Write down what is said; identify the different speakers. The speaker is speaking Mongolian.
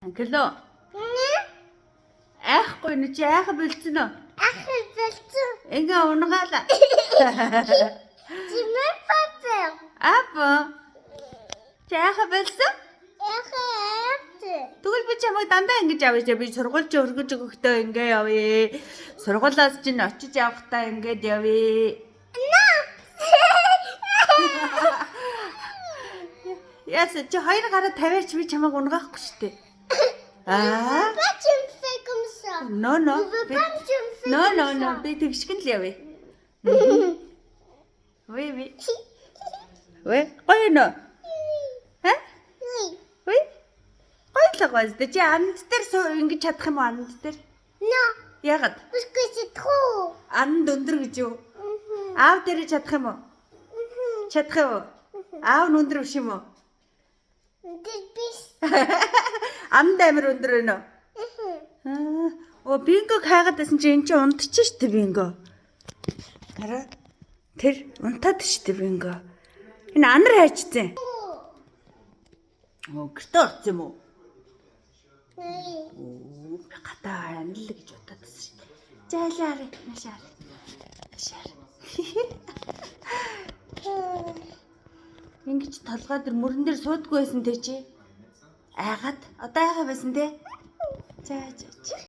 Speaker 1: Гэлөө. Айхгүй нү чи айха бэлцэн үү?
Speaker 2: Айха бэлцэн.
Speaker 1: Ингээ унгаала.
Speaker 2: Чимээ папа.
Speaker 1: Апа. Чи айха бэлцэн?
Speaker 2: Айха айхтэ.
Speaker 1: Тэгвэл би чамайг дандаа ингэж авъя чи би сургуульч өргөж өгөхдөө ингээ явъя. Сургуулиас чинь очиж явахдаа ингээд явъя. Яс чи хоёр гараа тавиач би чамайг унгаахгүй шүү дээ. Аа.
Speaker 2: Бачим фэкэмсэ.
Speaker 1: No. No. Би тэгшгэн л явъя. Ви. Вэ? Гоё нөө. Ха? Ви. Гоёлогоос дээ. Чи анд дээр ингэж чадах юм уу анд дээр?
Speaker 2: No.
Speaker 1: Ягаад?
Speaker 2: Бискүс труу.
Speaker 1: Анд өндөр гэж юу? Аав дээр чадах юм уу? Чадах уу? Аав нь өндөр биш юм уу?
Speaker 2: Дэрбис.
Speaker 1: Анд амир өндөр байна уу? Оо бинго хайгаад байсан чи эн чинь унтчих штэ бинго. Хараа. Тэр унтаад штэ бинго. Энэ анар хайчсан. Оо гэртээ орсон юм уу? Оо би гадаа анил гэж бодоод байсан штэ. Жайлаар нашаар. Ингэж толгой дээр мөрөн дээр суудгүй байсан те чи. Айгаад одоо айгаа байсан те. За.